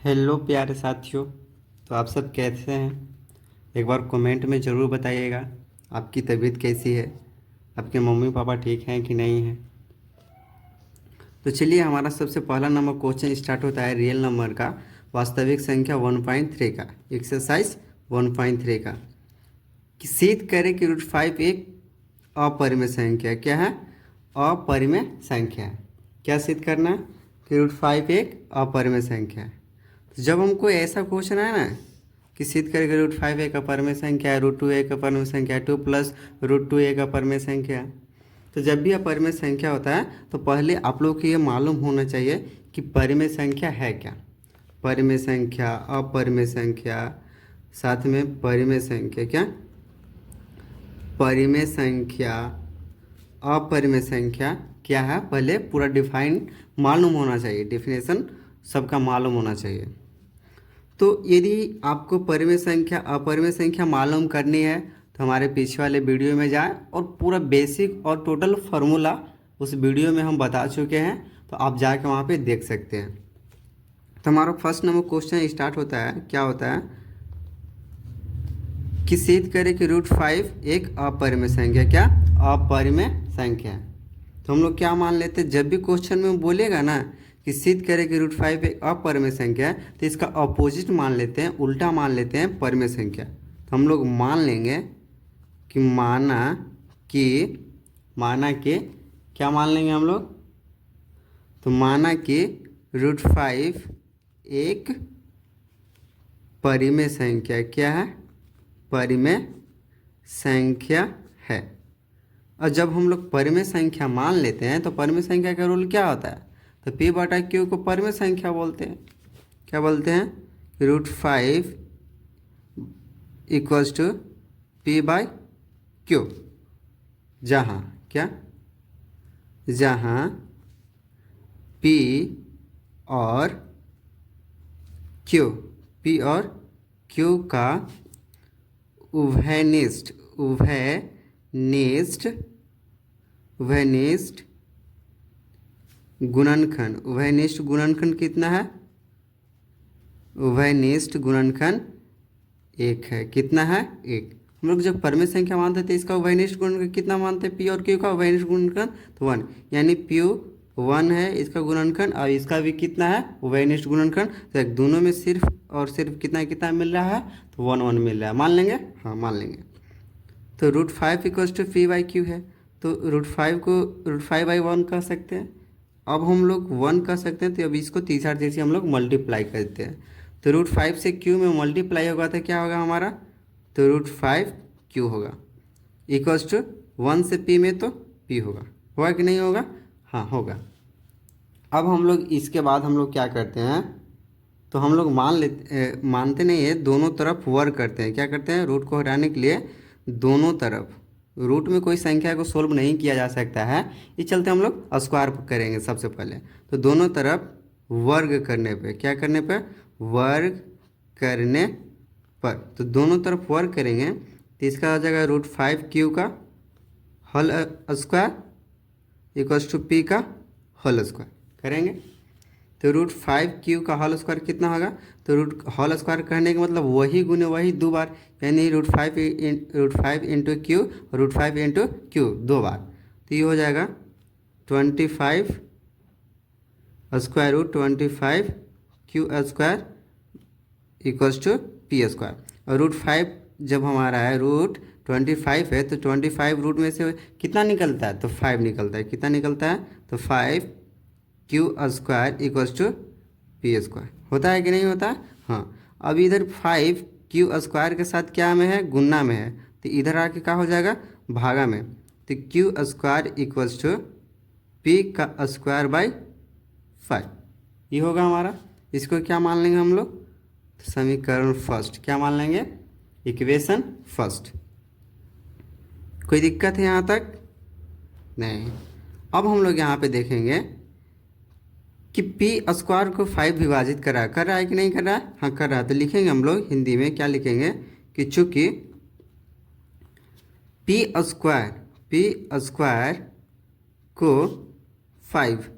Hello प्यारे साथियों। तो आप सब कैसे हैं? एक बार कमेंट में ज़रूर बताइएगा आपकी तबीयत कैसी है, आपके मम्मी पापा ठीक हैं कि नहीं हैं। तो चलिए, हमारा सबसे पहला नंबर क्वेश्चन स्टार्ट होता है रियल नंबर का, वास्तविक संख्या 1.3 का, एक्सरसाइज 1.3 का। कि सिद्ध करें कि √5 एक अपरिमेय संख्या क्या है? अपरिमेय संख्या है। क्या सिद्ध करना है? कि √5 एक अपरिमेय संख्या है। तो जब हमको ऐसा क्वेश्चन है ना कि सिद्ध करके √5 एक अपरिमेय संख्या है, √2 एक अपरिमेय संख्या है, 2 प्लस √2 एक अपरिमेय संख्या है। तो जब भी अपरिमेय संख्या होता है तो पहले आप लोग को ये मालूम होना चाहिए कि परिमेय संख्या है क्या। परिमेय संख्या, अपरिमेय संख्या, साथ में परिमेय संख्या, क्या परिमेय संख्या, अपरिमेय संख्या क्या है, पहले पूरा डिफाइन मालूम होना चाहिए, डेफिनेशन सबका मालूम होना चाहिए। तो यदि आपको परिमेय संख्या, अपरिमेय संख्या मालूम करनी है तो हमारे पीछे वाले वीडियो में जाएं और पूरा बेसिक और टोटल फार्मूला उस वीडियो में हम बता चुके हैं, तो आप जाके वहाँ पे देख सकते हैं। तो हमारा फर्स्ट नंबर क्वेश्चन स्टार्ट होता है, क्या होता है कि सिद्ध करें कि √5 एक अपरिमेय संख्या, क्या अपरिमेय संख्या है। तो हम लोग क्या मान लेते हैं, जब भी क्वेश्चन में बोलेगा ना कि सिद्ध करें कि √5 एक अपरिमेय संख्या है, तो इसका अपोजिट मान लेते हैं, उल्टा मान लेते हैं परिमेय संख्या। तो हम लोग मान लेंगे कि माना कि क्या मान लेंगे हम लोग, तो माना कि √5 एक परिमेय संख्या क्या है, परिमेय संख्या है। और जब हम लोग परिमेय संख्या मान लेते हैं तो परिमेय संख्या का रूल क्या होता है, तो P/Q को परिमेय संख्या बोलते हैं। क्या बोलते हैं? √5 इक्वल्स टू P/Q, जहाँ क्या, जहाँ P और Q का उभयनिष्ठ गुणनखंड कितना है? उभयनिष्ठ गुणनखंड 1 है। कितना है? 1। हम लोग जब परिमेय संख्या मानते थे इसका उभयनिष्ठ गुणनखंड कितना मानते हैं? P और Q का उभयनिष्ठ गुणनखंड तो 1, यानी P 1 है इसका गुणनखंड, और इसका भी कितना है? उभयनिष्ठ गुणनखंड। तो दोनों में सिर्फ और सिर्फ कितना कितना मिल रहा है? तो 1 1 मिल रहा है। मान लेंगे? हाँ, मान लेंगे। तो √5 इक्वल्स टू P/Q है, तो √5 को √5/1 कह सकते हैं। अब हम लोग 1 कह सकते हैं, तो अब इसको तीसरा चीज़ से हम लोग मल्टीप्लाई करते हैं। तो √5 से Q में मल्टीप्लाई होगा तो क्या होगा हमारा? तो √5Q होगा, इक्वल्स टू 1 से P में तो P होगा कि नहीं होगा? हाँ, होगा। अब हम लोग इसके बाद हम लोग क्या करते हैं, तो हम लोग मानते नहीं है, दोनों तरफ वर्ग करते हैं। क्या करते हैं? रूट को हटाने के लिए दोनों तरफ, रूट में कोई संख्या को सोल्व नहीं किया जा सकता है, इस चलते हम लोग स्क्वायर करेंगे सबसे पहले। तो दोनों तरफ वर्ग करने पे, क्या करने पे? वर्ग करने पर, तो दोनों तरफ वर्ग करेंगे तो इसका आ जाएगा √5Q का whole square equals to P का होल स्क्वायर करेंगे। तो √5Q का होल स्क्वायर कितना होगा? तो रूट होल स्क्वायर करने का मतलब वही गुने वही 2 बार, यानी √5 इंटू Q, √5 इंटू Q 2 बार। तो ये हो जाएगा 25 √25Q square equals to P square. और √5 जब हमारा है √25 है, तो 25 रूट में से कितना निकलता है? तो 5 निकलता है। कितना निकलता है? तो 5Q square equals to P square. होता है कि नहीं होता? हाँ। अब इधर 5Q स्क्वायर के साथ क्या में है? गुणा में है, तो इधर आके क्या हो जाएगा? भागा में। तो Q square equals to P का स्क्वायर बाई 5, ये होगा हमारा। इसको क्या मान लेंगे हम लोग? तो समीकरण फर्स्ट क्या मान लेंगे? Equation first. कोई दिक्कत है यहाँ तक? नहीं। अब हम लोग यहाँ पे देखेंगे कि P स्क्वायर को 5 विभाजित कर रहा है कि नहीं कर रहा है? हाँ, कर रहा है। तो लिखेंगे हम लोग हिंदी में, क्या लिखेंगे कि चूंकि P स्क्वायर को 5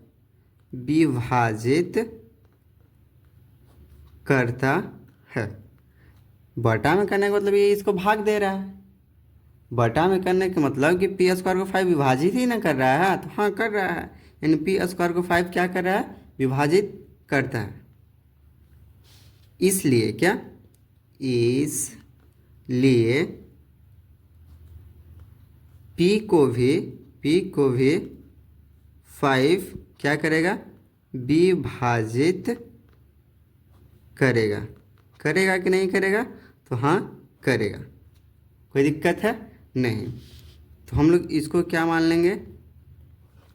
विभाजित करता है। बटा में करने का मतलब ये इसको भाग दे रहा है। बटा में करने का मतलब कि पी स्क्वायर को 5 विभाजित ही ना कर रहा है, तो हाँ कर रहा है, यानी पी स्क्वायर को 5 क्या कर रहा है, विभाजित करता है। इसलिए क्या, इसलिए पी को भी 5 क्या करेगा, विभाजित करेगा। करेगा कि नहीं करेगा, तो हाँ करेगा, कोई दिक्कत है नहीं। तो हम लोग इसको क्या मान लेंगे,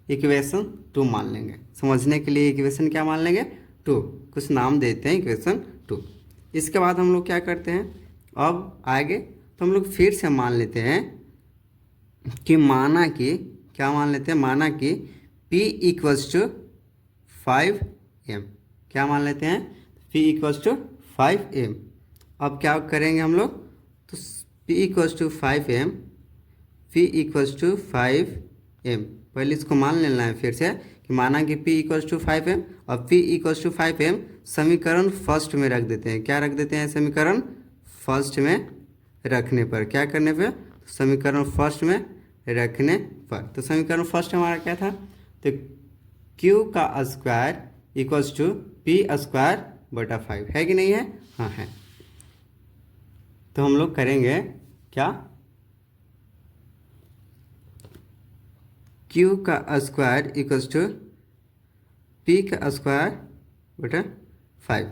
इक्वेशन 2 मान लेंगे। समझने के लिए इक्वेशन क्या मान लेंगे, 2, कुछ नाम देते हैं इक्वेशन 2। इसके बाद हम लोग क्या करते हैं, अब आगे तो हम लोग फिर से मान लेते हैं कि माना कि क्या मान लेते हैं, माना कि P इक्वल्स टू 5m, क्या मान लेते हैं, P इक्वल्स टू 5m। अब क्या करेंगे हम लोग, तो P equals to 5m, P equals to 5m, पहले इसको मान लेना है फिर से कि माना कि P इक्वल्स टू 5m और P इक्वल्स टू 5m समीकरण फर्स्ट में रख देते हैं। क्या रख देते हैं, समीकरण फर्स्ट में रखने पर, क्या करने पर, समीकरण फर्स्ट में रखने पर। तो समीकरण फर्स्ट हमारा क्या था, तो Q का square equals to P square बटा 5, है कि नहीं है, हाँ है। तो हम लोग करेंगे क्या, Q का स्क्वायर इक्वल्स टू P का स्क्वायर बटा 5,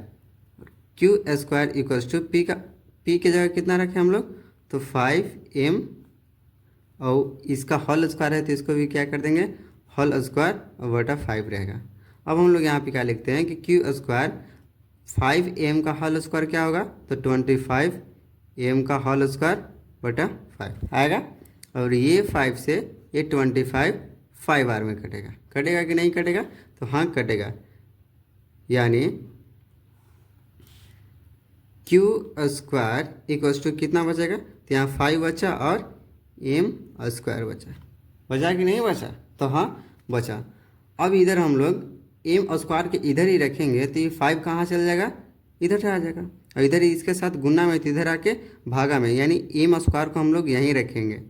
Q square equals to P की जगह कितना रखें हम लोग, तो 5m, और इसका होल स्क्वायर है तो इसको भी क्या कर देंगे, होल स्क्वायर बटा 5 रहेगा। अब हम लोग यहाँ पे क्या लिखते हैं कि Q स्क्वायर 5m का होल स्क्वायर क्या होगा, तो 25m का होल स्क्वायर बटा 5 आएगा। और ये 5 से ये 25 5 बार में कटेगा, कटेगा कि नहीं कटेगा, तो हाँ कटेगा, यानी Q स्क्वायर इक्वल्स टू कितना बचेगा, तो यहाँ 5 बचा और m स्क्वायर बचा कि नहीं बचा, तो हाँ बचा। अब इधर हम लोग m स्क्वायर के इधर ही रखेंगे तो ये 5 कहाँ चल जाएगा, इधर आ जाएगा, और इधर ही इसके साथ गुना में तो इधर आके भागा में, यानी m स्क्वायर को हम लोग यहीं रखेंगे,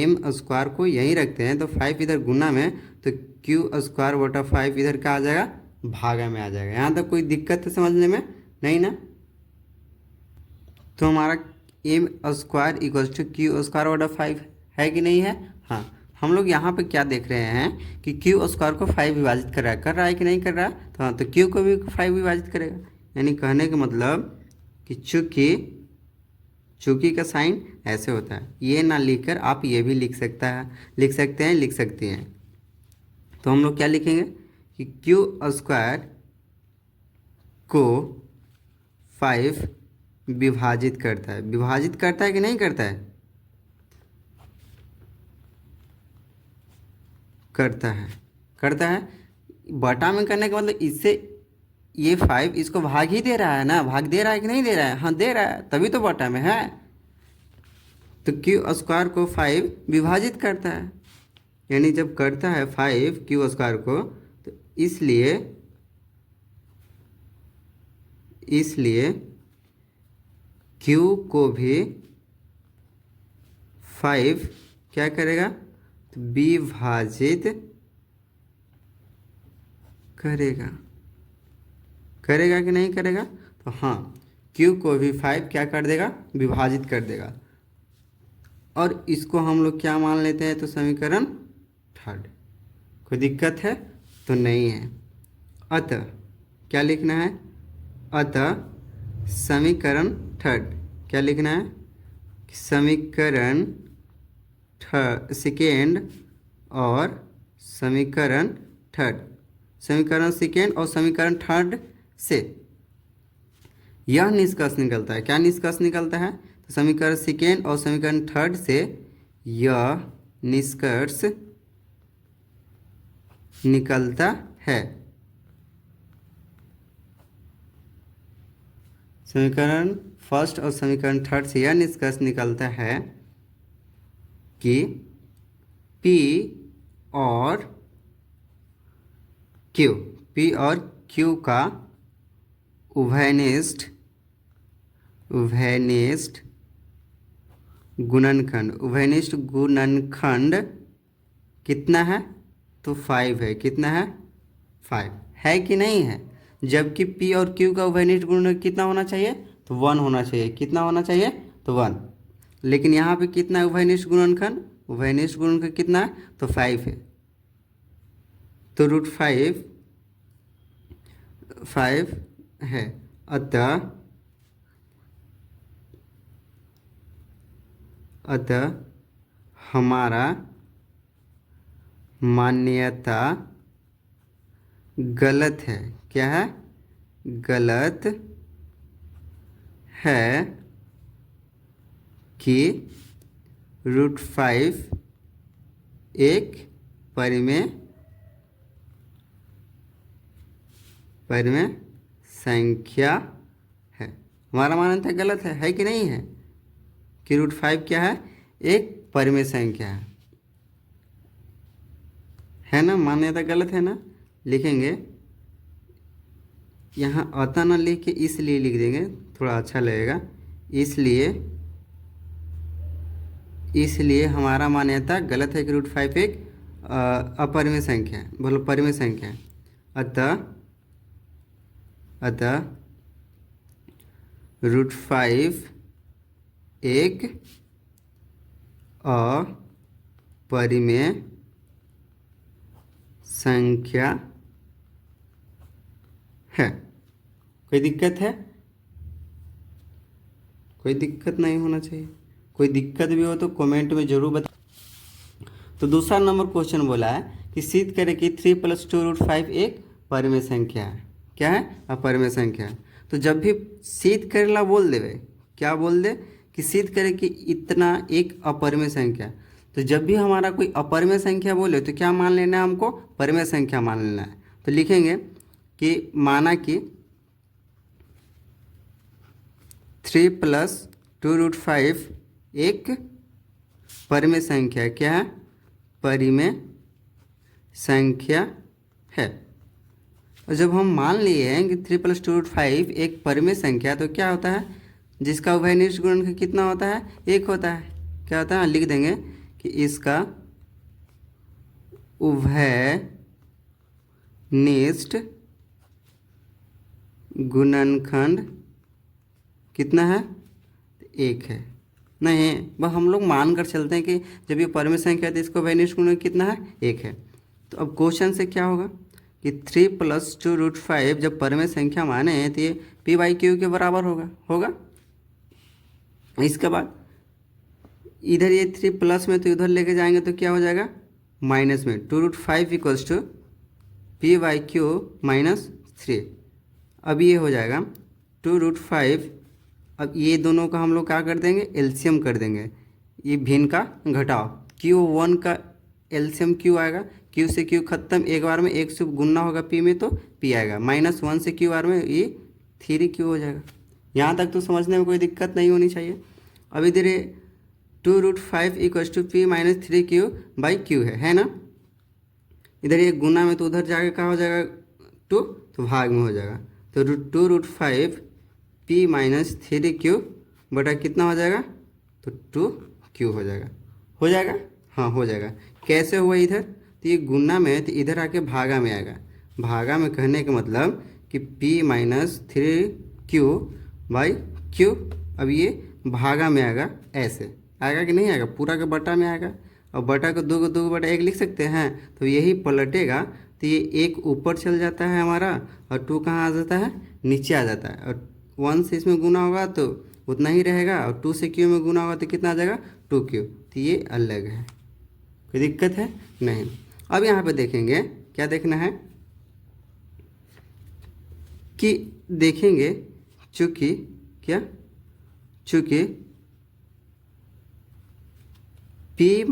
m स्क्वायर को यहीं रखते हैं, तो 5 इधर गुना में, तो Q स्क्वायर बटा 5 इधर का आ जाएगा, भागा में आ जाएगा। यहाँ तक कोई दिक्कत है समझने में, नहीं ना। तो हमारा m square equals to Q square बटा 5 है कि नहीं है, हाँ। हम लोग यहाँ पे क्या देख रहे हैं कि Q स्क्वायर को 5 विभाजित कर रहा है कि नहीं कर रहा, तो हाँ, तो Q को भी 5 विभाजित करेगा। यानी कहने का मतलब कि चूंकि का साइन ऐसे होता है, ये ना लिखकर आप ये भी लिख सकते हैं। तो हम लोग क्या लिखेंगे कि Q स्क्वायर को 5 विभाजित करता है कि नहीं करता है, करता है। बटा में करने का मतलब इससे ये 5 इसको भाग ही दे रहा है ना, भाग दे रहा है कि नहीं दे रहा है, हाँ दे रहा है, तभी तो बटा में है। तो Q स्क्वायर को 5 विभाजित करता है, यानी जब करता है 5 Q स्क्वायर को, तो इसलिए Q को भी 5 क्या करेगा, तो विभाजित करेगा कि नहीं करेगा, तो हाँ Q को भी 5 क्या कर देगा, विभाजित कर देगा। और इसको हम लोग क्या मान लेते हैं, तो समीकरण थर्ड। कोई दिक्कत है तो नहीं है। अतः क्या लिखना है, अतः समीकरण थर्ड क्या लिखना है, समीकरण सेकेंड और समीकरण थर्ड, समीकरण सेकेंड और समीकरण थर्ड से यह निष्कर्ष निकलता है, क्या निष्कर्ष निकलता है, तो समीकरण सेकेंड और समीकरण थर्ड से यह निष्कर्ष निकलता है, समीकरण फर्स्ट और समीकरण थर्ड से यह निष्कर्ष निकलता है कि P और Q का उभयनिष्ठ उभयनिष्ठ गुणनखंड कितना है? तो 5 है। कितना है? 5 है कि नहीं है? जबकि P और Q का उभयनिष्ठ गुणनखंड कितना होना चाहिए? तो 1 होना चाहिए। कितना होना चाहिए? तो 1। लेकिन यहाँ पे कितना है उभयनिष्ठ गुणनखंड? उभयनिष्ठ गुणनखंड कितना है? तो 5 है। तो √5 है। अतः हमारा मान्यता गलत है। क्या है? गलत है कि √5 एक परिमेय संख्या है। हमारा मान्यता गलत है कि नहीं है? कि √5 क्या है? एक परिमेय संख्या है ना? मान्यता गलत है ना? लिखेंगे यहाँ अतः ना लिख के इसलिए लिख देंगे, थोड़ा अच्छा लगेगा। इसलिए हमारा मान्यता गलत है कि √5 एक अपरिमेय संख्या है, बोलो परिमेय संख्या है। अतः √5 एक अपरिमेय संख्या है। कोई दिक्कत है? कोई दिक्कत नहीं होना चाहिए। कोई दिक्कत भी हो तो कमेंट में जरूर बता। तो दूसरा नंबर क्वेश्चन बोला है कि सिद्ध करें कि 3 + 2√5 एक परिमेय संख्या है। क्या है? अपरिमेय संख्या है। तो जब भी सिद्ध करेला बोल देवे, क्या बोल दे कि सिद्ध करे कि इतना एक अपरिमेय संख्या। तो जब भी हमारा कोई अपरिमेय संख्या बोले तो क्या मान लेना है? हमको परिमेय संख्या मान लेना है। तो लिखेंगे कि माना कि 3 + 2√5 एक परिमेय संख्या है। क्या है? परिमेय संख्या है। और जब हम मान लिए हैं कि 3 + 2√5 एक परिमेय संख्या, तो क्या होता है? जिसका उभयनिष्ठ गुणनखंड कितना होता है? 1 होता है। क्या होता है? लिख देंगे कि इसका उभयनिष्ठ गुणनखंड कितना है? 1 है। नहीं, वह हम लोग मान कर चलते हैं कि जब ये परिमेय संख्या है तो इसका उभयनिष्ठ गुणनखंड कितना है? 1 है। तो अब क्वेश्चन से क्या होगा कि 3 + 2√5 जब परिमेय संख्या माने हैं तो ये P/Q के बराबर होगा। इसके बाद इधर ये 3 प्लस में तो इधर लेके जाएंगे तो क्या हो जाएगा? माइनस में 2√5 = P/Q - 3। अब ये हो जाएगा 2√5। अब ये दोनों का हम लोग क्या कर देंगे? एलसीएम कर देंगे। ये भिन्न का घटाओ, Q1 का एलसीएम Q आएगा। Q से Q खत्म, एक बार में 1 से गुना होगा P में तो P आएगा। -1 से Q बार में ये 3Q हो जाएगा। यहाँ तक तो समझने में कोई दिक्कत नहीं होनी चाहिए। अब इधर 2√5 = P - 3Q/Q है ना? इधर ये गुना में तो उधर जाके क्या हो जाएगा? 2, तो भाग में हो जाएगा। तो 2√5 P - 3Q बटा कितना हो जाएगा? तो 2Q हो जाएगा। हाँ, हो जाएगा। कैसे हुआ इधर? तो ये गुना में तो इधर आके भागा में आएगा। भागा में कहने का मतलब कि P - 3Q/Q। अब ये भागा में आएगा, ऐसे आएगा कि नहीं आएगा? पूरा का बटा में आएगा। और बटा को 2 बटा 1 लिख सकते हैं। तो यही पलटेगा तो ये 1 ऊपर चल जाता है हमारा, और 2 कहाँ आ जाता है? नीचे आ जाता है। और 1 से इसमें गुना होगा तो उतना ही रहेगा, और 2 से Q में गुना होगा तो कितना आ जाएगा? 2Q। तो ये अलग है। कोई दिक्कत है? नहीं। अब यहाँ पे देखेंगे, क्या देखना है कि देखेंगे चूँकि P -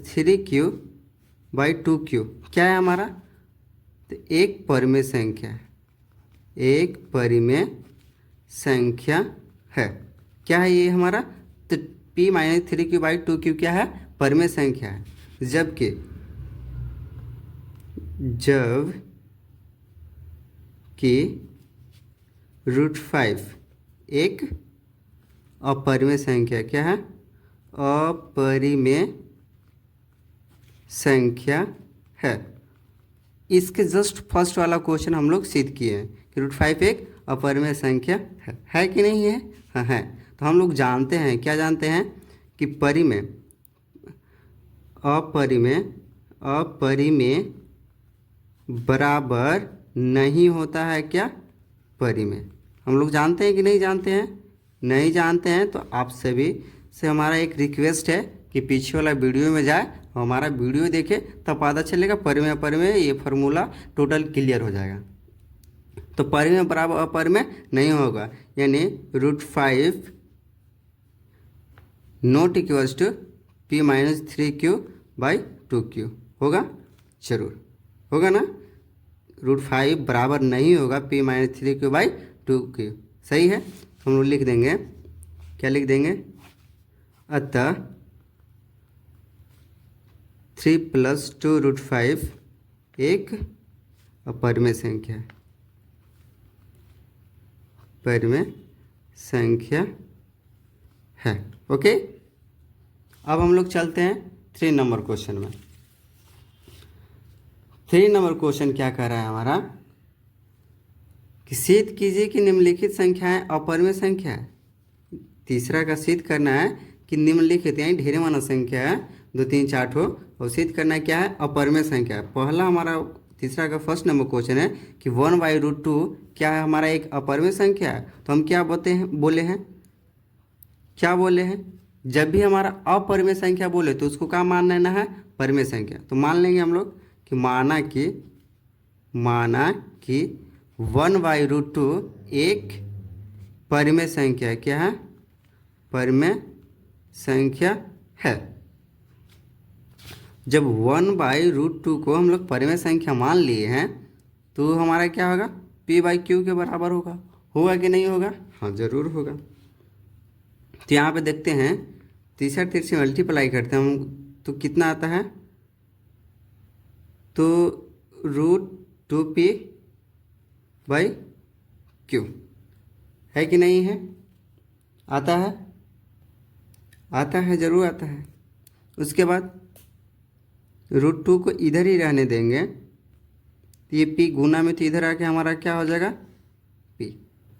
3Q/2Q क्या है हमारा? तो एक परिमेय संख्या है। क्या है ये हमारा? तो P - 3Q/2Q क्या है? परिमेय संख्या है। जबकि √5 एक अपरिमेय संख्या, क्या है, अपरिमेय संख्या है। इसके जस्ट फर्स्ट वाला क्वेश्चन हम लोग सिद्ध किए हैं कि √5 एक अपरिमेय संख्या है कि नहीं है? हाँ है। तो हम लोग जानते हैं, क्या जानते हैं कि परिमेय अपरिमेय बराबर नहीं होता है क्या, परिमेय। हम लोग जानते हैं कि नहीं जानते हैं? नहीं जानते हैं तो आप सभी से हमारा एक रिक्वेस्ट है कि पीछे वाला वीडियो में जाए, हमारा वीडियो देखे, तब पता चलेगा परिमेय अपरिमेय ये फार्मूला टोटल क्लियर हो जाएगा। तो परिमेय बराबर अपरिमेय नहीं होगा, यानी √5 नॉट इक्वल्स टू P-3Q/2Q होगा, जरूर होगा ना। √5 बराबर नहीं होगा P-3Q/2Q, सही है। तो हम लोग लिख देंगे, क्या लिख देंगे, अतः 3 + 2 √5 एक अपरिमेय संख्या है, परिमेय संख्या है। ओके, अब हम लोग चलते हैं 3 नंबर क्वेश्चन में। 3 नंबर क्वेश्चन क्या कह रहा है हमारा कि सिद्ध कीजिए कि निम्नलिखित संख्याएं अपरिमेय संख्या है। तीसरा का सिद्ध करना है कि निम्नलिखित यानी ढेरे माना संख्या है 2 3 4 ठो, और सिद्ध करना क्या है, अपरिमेय संख्या है। पहला हमारा तीसरा का फर्स्ट नंबर क्वेश्चन है कि 1/√2 क्या है, हमारा एक अपरिमेय संख्या है। तो हम क्या बोले हैं, क्या बोले हैं, जब भी हमारा अपरिमेय संख्या बोले तो उसको क्या मान लेना है, परिमेय संख्या। तो मान लेंगे हम लोग कि माना कि 1/√2 एक परिमेय संख्या, क्या है, परिमेय संख्या है। जब 1/√2 को हम लोग परिमेय संख्या मान लिए हैं तो हमारा क्या होगा, P/Q के बराबर होगा कि नहीं होगा? हाँ जरूर होगा। तो यहाँ पे देखते हैं, तीसरा तीर से मल्टीप्लाई करते हैं हम तो कितना आता है, तो √2P/Q है कि नहीं है? आता है, जरूर आता है। उसके बाद √2 को इधर ही रहने देंगे तो ये P गुना में तो इधर आके हमारा क्या हो जाएगा, P।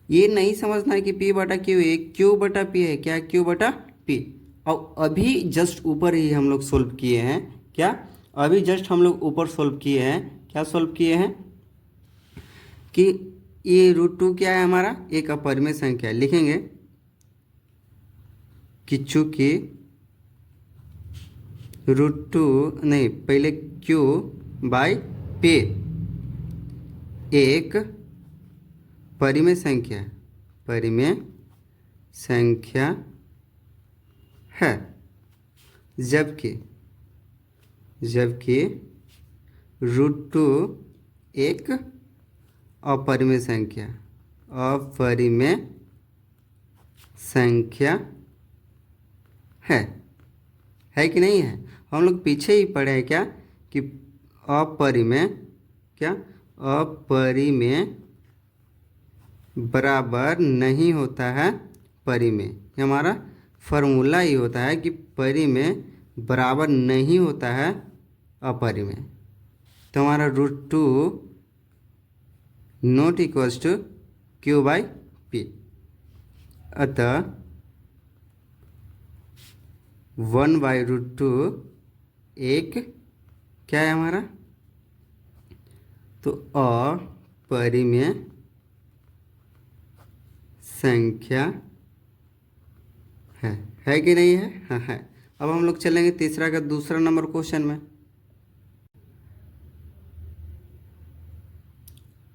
ये नहीं समझना है कि P/Q है, Q/P है, क्या Q/P। और अभी जस्ट ऊपर ही हम लोग सोल्व किए हैं, क्या, अभी जस्ट हम लोग ऊपर सोल्व किए हैं, क्या सोल्व किए हैं कि ये √2 क्या है, हमारा एक अपरिमेय संख्या है। लिखेंगे कि चूंकि √2 नहीं, पहले Q/P एक परिमेय संख्या है, जबकि √2 एक अपरिमेय संख्या है कि नहीं है? हम लोग पीछे ही पढ़े हैं क्या कि अपरिमेय बराबर नहीं होता है परिमेय। ये हमारा फॉर्मूला ही होता है कि परिमेय बराबर नहीं होता है अपरिमेय। तो हमारा √2 नॉट इक्वल्स टू Q/P, अतः 1/√2 एक क्या है हमारा, तो अपरिमेय संख्या है कि नहीं है? हाँ है। अब हम लोग चलेंगे तीसरा का दूसरा नंबर क्वेश्चन में।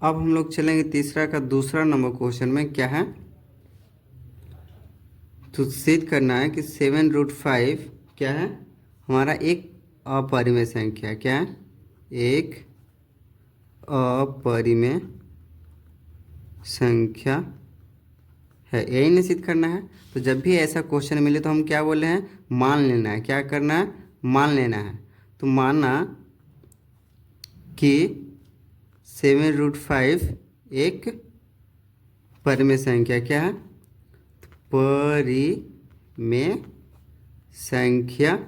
अब हम लोग चलेंगे तीसरा का दूसरा नंबर क्वेश्चन में, क्या है, तो सिद्ध करना है कि 7√5 क्या है, हमारा एक अपरिमेय संख्या, क्या है, एक अपरिमेय संख्या है। यही नहीं सिद्ध करना है। तो जब भी ऐसा क्वेश्चन मिले तो हम क्या बोले हैं, मान लेना है। क्या करना है, मान लेना है। तो माना कि 7√5 एक परिमेय संख्या क्या है? परिमेय संख्या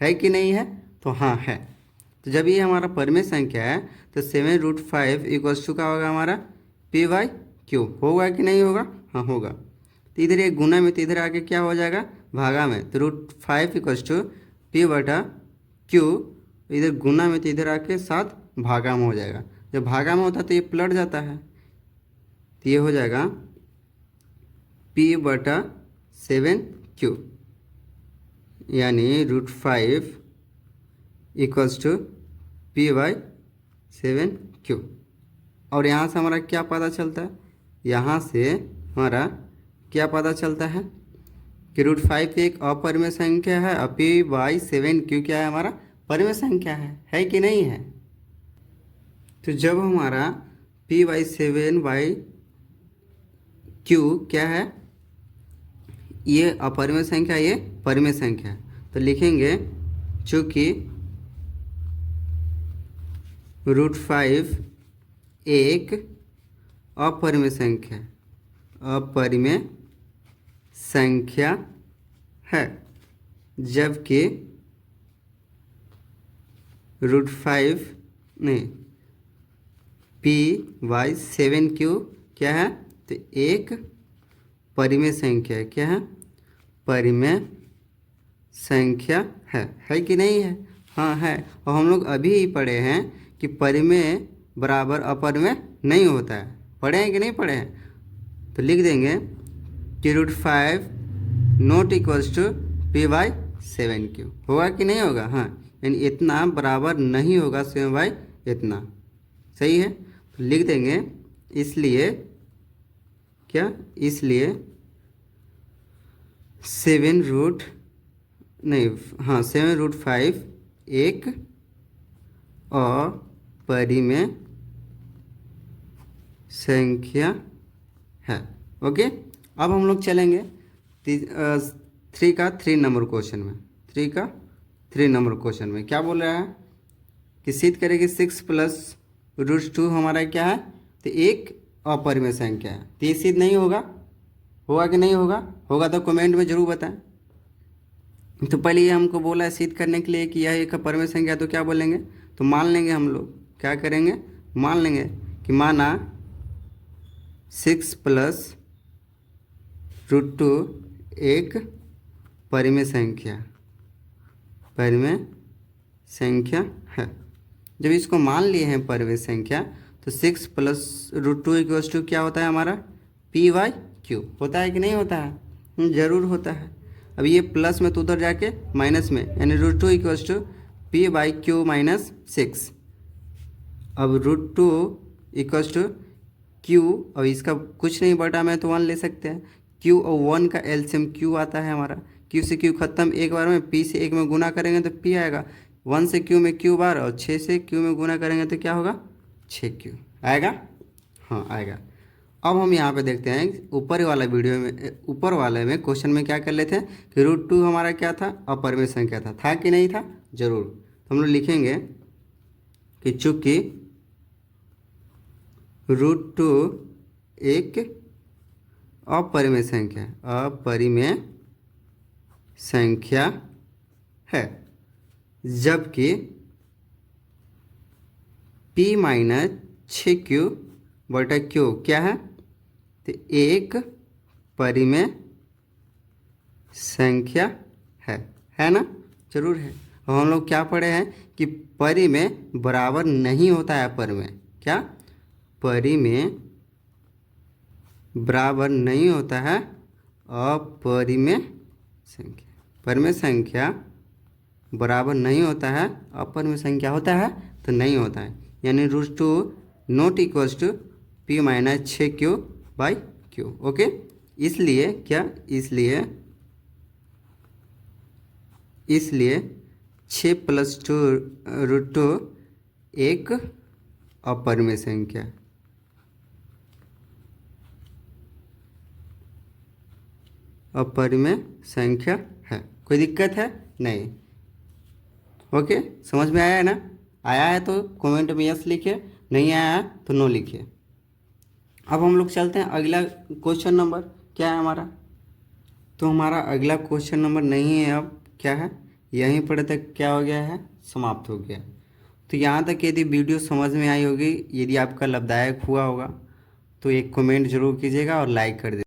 है कि नहीं है? तो हाँ है। तो जब ये हमारा परिमेय संख्या है तो 7√5 इक्वल्स टू क्या होगा हमारा? P/Q होगा कि नहीं होगा? हाँ होगा। तो इधर एक गुना में, तो इधर आके क्या हो जाएगा? भागा में। तो √5 इक्वल्स टू P/Q, इधर गुना में तो इधर आके साथ भागा में हो जाएगा। जब भागा में होता है तो ये पलट जाता है, तो ये हो जाएगा P/7Q, यानी √5 इक्वल्स टू P/7Q। और यहाँ से हमारा क्या पता चलता है? यहाँ से हमारा क्या पता चलता है कि √5 एक अपरिमेय संख्या है और P/7Q क्या है? हमारा परिमेय संख्या है कि नहीं है? तो जब हमारा P/7Q क्या है? ये अपरिमेय संख्या, ये परिमेय संख्या है, तो लिखेंगे चूँकि √5 एक अपरिमेय संख्या है, जबकि √5 नहीं P/7Q क्या है? तो एक परिमेय संख्या है। क्या है? परिमेय संख्या है कि नहीं है? हाँ है। और हम लोग अभी ही पढ़े हैं कि परिमेय बराबर अपरिमेय नहीं होता है। पढ़े हैं कि नहीं पढ़े हैं? तो लिख देंगे कि √5 नॉट इक्वल्स टू P/7Q होगा कि नहीं होगा? हाँ, यानी इतना बराबर नहीं होगा 7 इतना। सही है, तो लिख देंगे इसलिए क्या? इसलिए 7√5 एक अपरिमेय संख्या है। ओके, अब हम लोग चलेंगे 3 नंबर क्वेश्चन में। 3 नंबर क्वेश्चन में क्या बोल रहा है कि सिद्ध करेंगे 6 + √2 हमारा क्या है? तो एक अपरिमेय संख्या है। तो ये सिद्ध नहीं होगा? होगा कि नहीं होगा? होगा तो कमेंट में जरूर बताएं। तो पहले ये हमको बोला है सिद्ध करने के लिए कि यह एक अपरिमेय संख्या, तो क्या बोलेंगे? तो मान लेंगे हम लोग, क्या करेंगे? मान लेंगे कि माना 6 + √2 एक परिमेय संख्या है। जब इसको मान लिए हैं परिमेय संख्या, तो 6 + √2 इक्वल्स टू क्या होता है हमारा? P/Q होता है कि नहीं होता है? जरूर होता है। अब ये प्लस में तो उधर जाके माइनस में, यानी √2 इक्वल्स टू P/Q - 6। अब √2 इक्वल्स टू Q, और इसका कुछ नहीं बटा में तो 1 ले सकते हैं। Q और 1 का एलसीएम Q आता है हमारा। Q से Q खत्म, एक बार में P से 1 में गुना करेंगे तो P आएगा। 1 से Q में Q बार, और 6 से Q में गुना करेंगे तो क्या होगा? 6Q आएगा। हाँ आएगा। अब हम यहाँ पे देखते हैं ऊपर वाले में क्वेश्चन में क्या कर लेते हैं कि √2 हमारा क्या था? अपरिमेय संख्या था कि नहीं था? जरूर। तो हम लोग लिखेंगे कि चूंकि √2 एक अपरिमेय संख्या है, जबकि P-6Q/Q क्या है? तो एक परिमेय संख्या है ना? जरूर है। और हम लोग क्या पढ़े हैं कि परिमेय बराबर नहीं होता है अपरिमेय। क्या? परिमेय बराबर नहीं होता है अपरिमेय संख्या। परिमेय संख्या बराबर नहीं होता है अपरिमेय संख्या होता है? तो नहीं होता है, यानी √2 not equals to P-6Q/Q। Okay, इसलिए क्या? इसलिए 6 + 2 √2 एक अपरिमेय संख्या है। कोई दिक्कत है? नहीं। ओके, समझ में आया है ना? आया है तो कमेंट में यस लिखिए, नहीं आया है तो नो लिखिए। अब हम लोग चलते हैं अगला क्वेश्चन नंबर क्या है हमारा। तो हमारा अगला क्वेश्चन नंबर नहीं है, अब क्या है, यहीं पर तक क्या हो गया है, समाप्त हो गया। तो यहाँ तक यदि वीडियो समझ में आई होगी, यदि आपका लाभदायक हुआ होगा तो एक कमेंट जरूर कीजिएगा और लाइक कर दीजिएगा।